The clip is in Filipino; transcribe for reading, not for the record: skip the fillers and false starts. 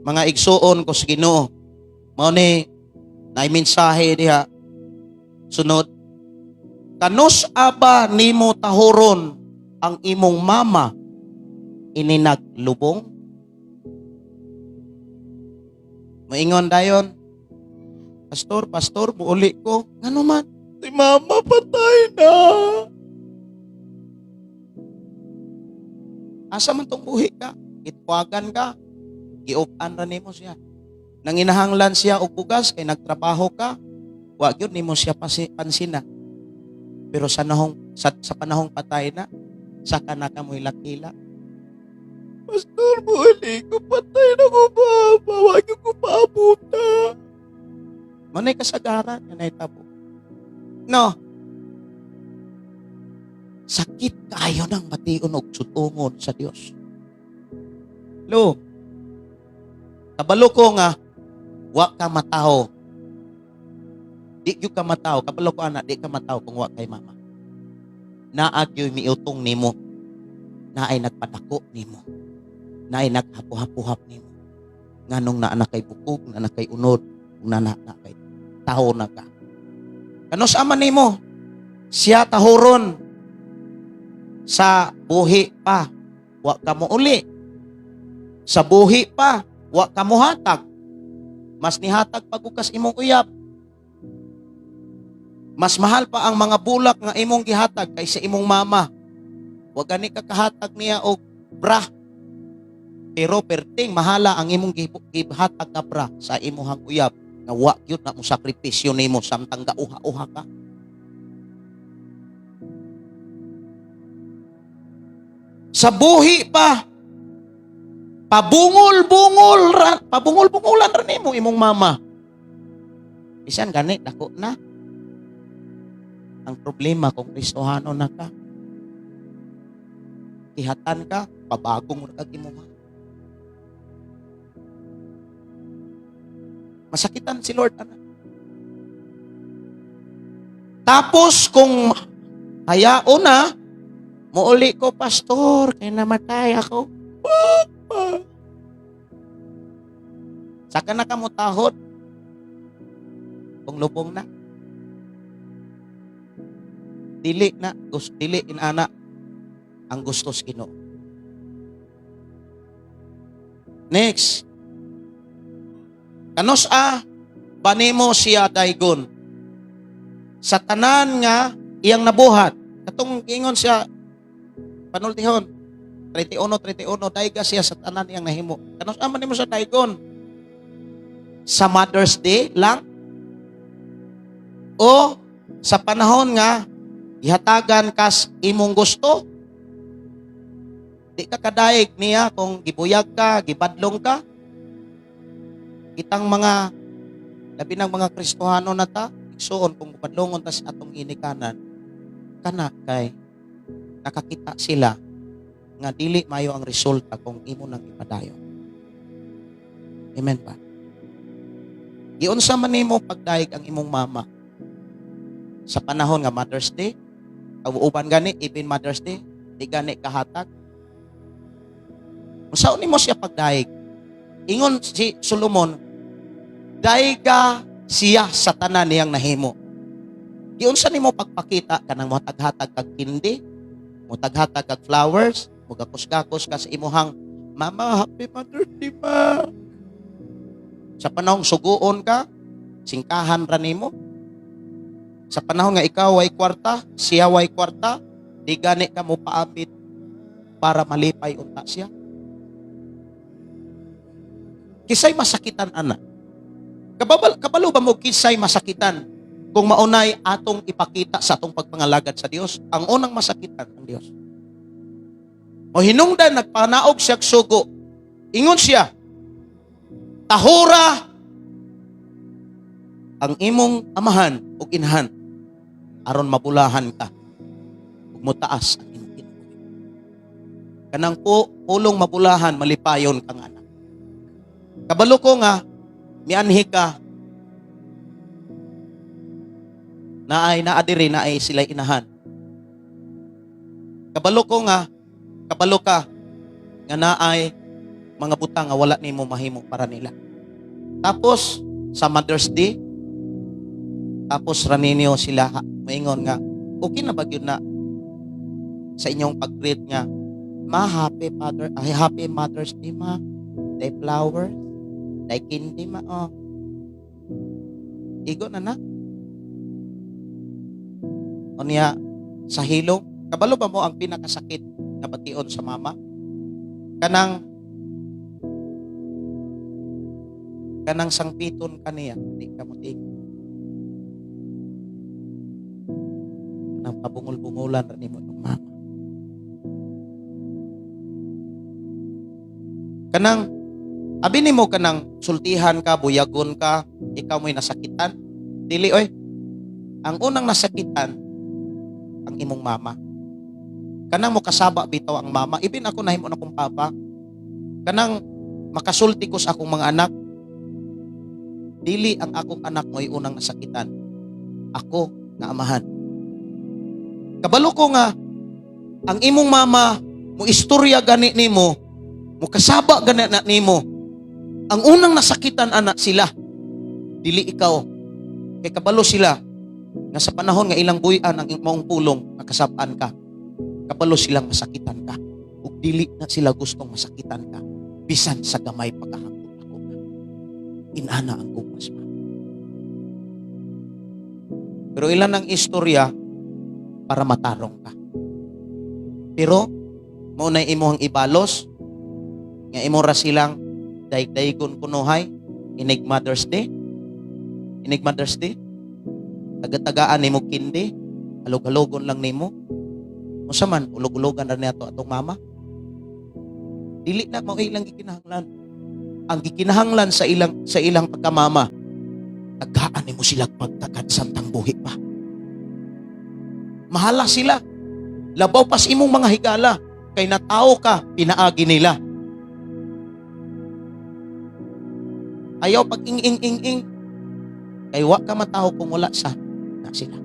mga igsuon ko sa Ginoo. Mao ni naay mensahe diha. Sunod, kanus aba nimo tahuron ang imong mama ini naglubong? Moingon dayon, Pastor, buuli ko. Ngano man? Si mama patay na. Asa man tong buhi ka? Gitwagan ka? Giup-an ra nimo siya. Nanginahanglan siya og bugas kay nagtrabaho ka. Wa gyud nimo siya pansina. Pero sa panahong patay na, saka na kamoy lakila. Pastor, buuli ko patay na ko ba? Wa gyud ko paabuta. Manay kasagaran nga nahitabo. No. Sakit kayo ng mation og sutungon sa Dios. Lo. Kabalo ko nga wa ka mataho. Di gyud ka mataho, kabalo ko ana, di ka mataho kung wa kay mama. Naag gyud miutong nimo. Naay nagpadako nimo. Naay naghapo-hapo-hap nimo. Nganong naa kay bukog, naa kay unod, naa kay taho na ka. Kanos ama nimo? Siya tahuron sa buhi pa, wa ka mo uli. Sa buhi pa, wa ka mo hatag. Mas nihatag pagkukas imong uyab. Mas mahal pa ang mga bulak nga imong gihatag kaysa imong mama. Wa gani ka kahatag niya og bra. Pero perting mahala ang imong gihatag nga bra sa imong uyab nga wa gyud na mo sakripisyo nimo samtang gauha-uha ka. Sa buhi pa, pabungol-bungolan rin mo imong mama. Bisan gani, dako na. Ang problema kung Kristohano na ka, ihatan ka, pabagong mo na kag-imuha. Masakitan si Lord. Tapos kung hayao na, muuli ko, Pastor, kaya namatay ako. Saka na ka mo tahod. Kung lubong na. Dili inana ang gustos Ginoo. Next. Kanos banimo siya daygon. Sa tanan nga iyang nabuhat. Katong ingon siya panultihon 31 dayga siya sa tanan iyang nahimo. Kanos man nimo sa daygon? Sa Mother's Day lang? O sa panahon nga ihatagan kas imong gusto? Di ka kadayeg niya kung gibuyag ka, gibadlong ka. Itang mga labi ng mga Kristohano na ta, igsuon kung gibadlongon ta sa atong inikanan, kana kay nakakita sila nga dili mayo ang resulta kung imo nang ipadayon. Amen pa. Giunsa man nimo pagdaig ang imong mama sa panahon nga Mother's Day, uban gani even Mother's Day, di gani kahatag. Unsaon nimo siya pagdaig? Ingon si Solomon, daiga siya sa tanan niyang nahimo. Giunsa nimo pagpakita kanang mohatag-hatag kag kindi, mohatag-hatag kag flowers, mogakos-gakos ka sa imuhang mama, happy Mother's Day ma. Sa panahong suguon ka, singkahan ra nimo. Sa panahon nga ikaw ay kwarta, siya ay kwarta, di gani ka mo paabit para malipay unta siya. Kisay masakitan ana. Kabalo ba mo kisay masakitan kung maunay atong ipakita sa atong pagpangalagad sa Dios? Ang unang masakitan ang Dios. O hinungdan nagpanaog siya sugo. Ingon siya, tahura ang imong amahan ug inahan aron mabulahan ka ug motaas ang imong kinabuhi. Kanang pulong mabulahan malipayon kang anak. Kabalo ko nga mianhi ka naadiri na ay sila inahan. Kabalo ko nga kabalo ka nga naay mga butang nga wala nimo mahimo para nila. Tapos sa Mother's Day, tapos raninyo sila maingon nga, okay na ba yun na sa inyong pag-greet nga, ma, happy Mother's Day, ma. Day flowers, day candy, ma. Oh. Igo na. O niya, sa hilong, kabalo ba mo ang pinakasakit na bation sa mama? Kanang sangpiton kaniya, di ka mo tingin. Kanang pabungol-bungulan rin mo ng mama. Kanang, abi ni mo kanang sultihan ka, buyagon ka, ikaw mo'y nasakitan. Dili, oy. Ang unang nasakitan, ang imong mama. Kanang mo kasaba bitaw ang mama. Ibin ako nahimo na kong papa. Kanang makasulti ko sa akong mga anak. Dili ang akong anak mo'y unang nasakitan. Ako nga amahan. Kabalo ko nga, ang imong mama, mo istorya gani nimo, mo kasaba gani na nimo. Ang unang nasakitan anak sila. Dili ikaw. Kay kabalo sila nga sa panahon nga ilang buyan ang maong pulong nakasabaan ka. Kabalo silang masakitan ka. Ug dili na sila gustong masakitan ka. Bisan sa gamay pagkahangkot ako na. Inana ang kupas ma. Pero ilan ang istorya para matarong ka. Pero mao na imong ibalos nga imo ra silang daig-daigon kunuhay inig Mother's Day. Inig Mother's Day. Taga-tagaan nimo kindi, halog-halogon lang nimo. Unsa man ulog-ulogan ra niya atong mama. Dili na mao ilang gikinahanglan. Ang gikinahanglan sa ilang pagkamama, tagaan nimo sila pagtagad samtang buhi pa. Mahala sila. Labaw pas imong mga higala kay natao ka, pinaagi nila. Ayaw pag ing-ing-ing-ing. Kay wa ka mataho kung wala sa na sila.